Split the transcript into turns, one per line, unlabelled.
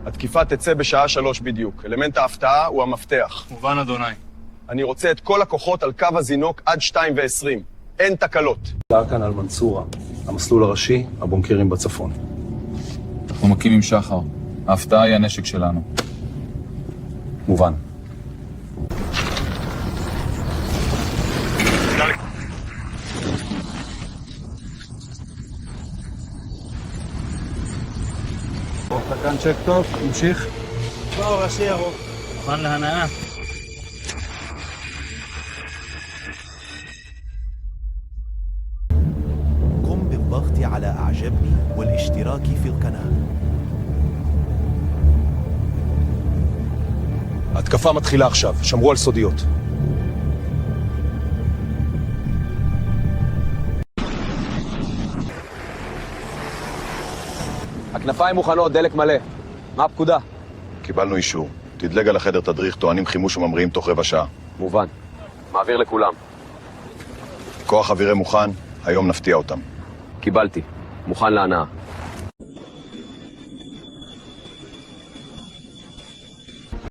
התקיפה תצא בשעה 3 בדיוק. אלמנט ההפתעה הוא המפתח.
מובן, אדוני.
אני רוצה את כל הכוחות על קו הזינוק עד 2:20. אין תקלות.
כאן על מנסורה, המסלול הראשי, הבונקרים בצפון.
אנחנו מקים עם שחר. ההפתעה היא הנשק שלנו.
מובן.
אתה כאן צ'ק טוב, נמשיך.
באו ראשי ירוק. מוכן להנאה.
قم بالضغط على أعجبني والاشتراك في القناة.
ההתקפה מתחילה עכשיו, שמרו על סודיות.
הכנפיים מוכנות, דלק מלא. מה הפקודה?
קיבלנו אישור. תדלג על החדר תדריך, טוענים חימוש וממריאים תוך רבע שעה.
מובן. מעביר לכולם.
כוח אווירי מוכן, היום נפתיע אותם.
קיבלתי. מוכן להנאה.